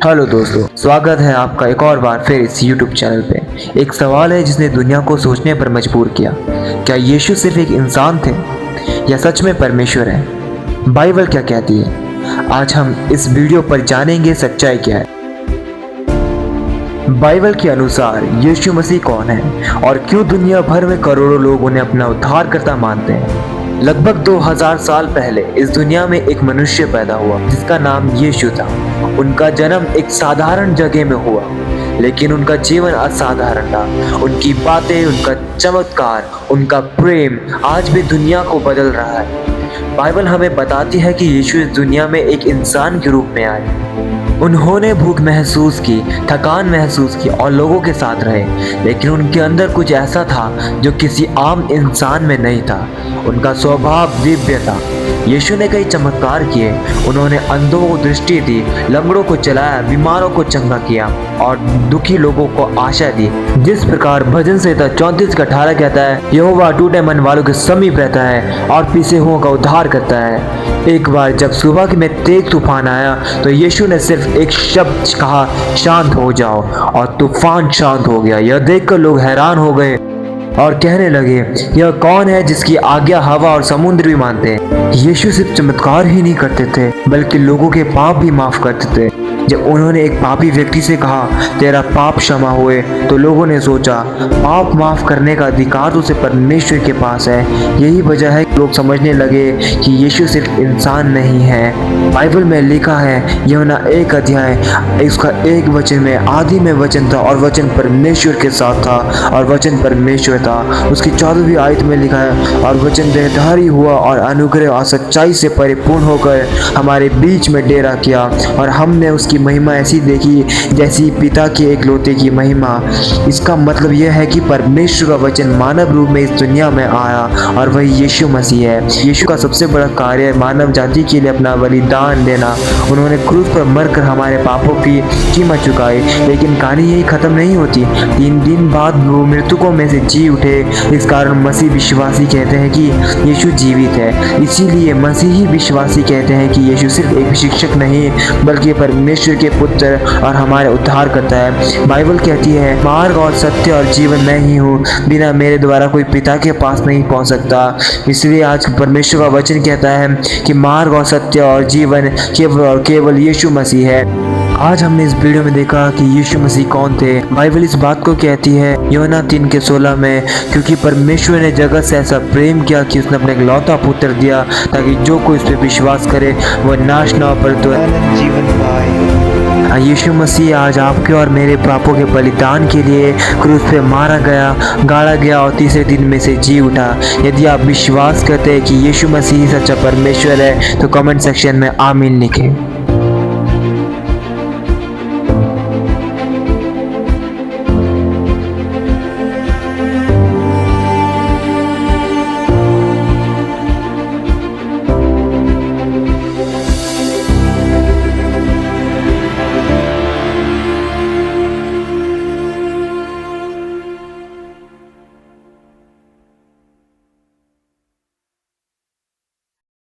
Hello दोस्तों, स्वागत है आपका एक और बार फिर इस YouTube चैनल पे। एक सवाल है जिसने दुनिया को सोचने पर मजबूर किया। क्या यीशु सिर्फ एक इंसान थे या सच में परमेश्वर है? बाइबल क्या कहती है? आज हम इस वीडियो पर जानेंगे सच्चाई क्या है। बाइबल के अनुसार यीशु मसीह कौन है और क्यों दुनिया भर में करोड़ों लोग उन्हें अपना उद्धारकर्ता मानते हैं। लगभग 2000 साल पहले इस दुनिया में एक मनुष्य पैदा हुआ जिसका नाम यीशु था। उनका जन्म एक साधारण जगह में हुआ, लेकिन उनका जीवन असाधारण था। उनकी बातें, उनका चमत्कार, उनका प्रेम आज भी दुनिया को बदल रहा है। बाइबल हमें बताती है कि यीशु इस दुनिया में एक इंसान के रूप में आए। उन्होंने भूख महसूस की, थकान महसूस की और लोगों के साथ रहे, लेकिन उनके अंदर कुछ ऐसा था जो किसी आम इंसान में नहीं था। उनका स्वभाव दिव्य था। यीशु ने कई चमत्कार किए। उन्होंने अंधों को दृष्टि दी, लंगड़ों को चलाया, बीमारों को चंगा किया और दुखी लोगों को आशा दी। जिस प्रकार भजन संहिता 34:18 कहता है, यहोवा टूटे मन वालों के समीप रहता है और पीछे हुओं का उद्धार करता है। एक बार जब सुबह में तेज तूफान आया तो यीशु ने सिर्फ एक शब्द कहा, शांत हो जाओ, और तूफान शांत हो गया। यह देखकर लोग हैरान हो गए और कहने लगे, यह कौन है जिसकी आज्ञा हवा और समुद्र भी मानते हैं। यीशु सिर्फ चमत्कार ही नहीं करते थे बल्कि लोगों के पाप भी माफ करते थे। जब उन्होंने एक पापी व्यक्ति से कहा, तेरा पाप क्षमा हुए, तो लोगों ने सोचा, पाप माफ करने का अधिकार तो सिर्फ परमेश्वर के पास है। यही वजह है कि लोग समझने लगे कि यीशु सिर्फ इंसान नहीं है। बाइबल में लिखा है, यूहन्ना 1 अध्याय इसका 1 वचन में, आदि में वचन था और वचन परमेश्वर के साथ था और वचन परमेश्वर था। उसकी 14वीं आयत में लिखा है, और वचन देहधारी हुआ और अनुग्रह और सच्चाई से परिपूर्ण होकर हमारे बीच में डेरा किया, और हमने उसकी महिमा ऐसी देखी जैसी पिता के एकलौते की महिमा। इसका मतलब यह है कि परमेश्वर का वचन मानव रूप में इस दुनिया में आया और वही यीशु मसीह है। यीशु का सबसे बड़ा कार्य है मानव जाति के लिए अपना बलिदान देना। उन्होंने क्रूस पर मरकर हमारे पापों की कीमत चुकाई। लेकिन कहानी यही खत्म नहीं होती। 3 दिन बाद वो मृतकों में से जी उठे। इस कारण मसीह विश्वासी कहते हैं कि यीशु जीवित है। इसीलिए मसीही विश्वासी कहते हैं कि यीशु सिर्फ एक शिक्षक नहीं बल्कि परमेश्वर के पुत्र और हमारे उद्धार करता है। बाइबल कहती है, मार्ग और सत्य और जीवन मैं ही हूँ, बिना मेरे द्वारा कोई पिता के पास नहीं पहुँच सकता। इसलिए आज परमेश्वर का वचन कहता है कि मार्ग और सत्य और जीवन केवल और केवल यीशु मसीह है। आज हमने इस वीडियो में देखा कि यीशु मसीह कौन थे। बाइबल इस बात को कहती है यूहन्ना 3:16 में, क्योंकि परमेश्वर ने जगत से ऐसा प्रेम किया कि उसने अपने इकलौता पुत्र दिया, ताकि जो कोई उस पर विश्वास करे वह नाश न हो परंतु अनंत जीवन पाए। यीशु मसीह आज आपके और मेरे पापों के बलिदान के लिए क्रूस पे मारा गया, गाड़ा गया और तीसरे दिन में से जी उठा। यदि आप विश्वास करते हैं कि यीशु मसीह सच्चा परमेश्वर है तो कमेंट सेक्शन में आमीन लिखें।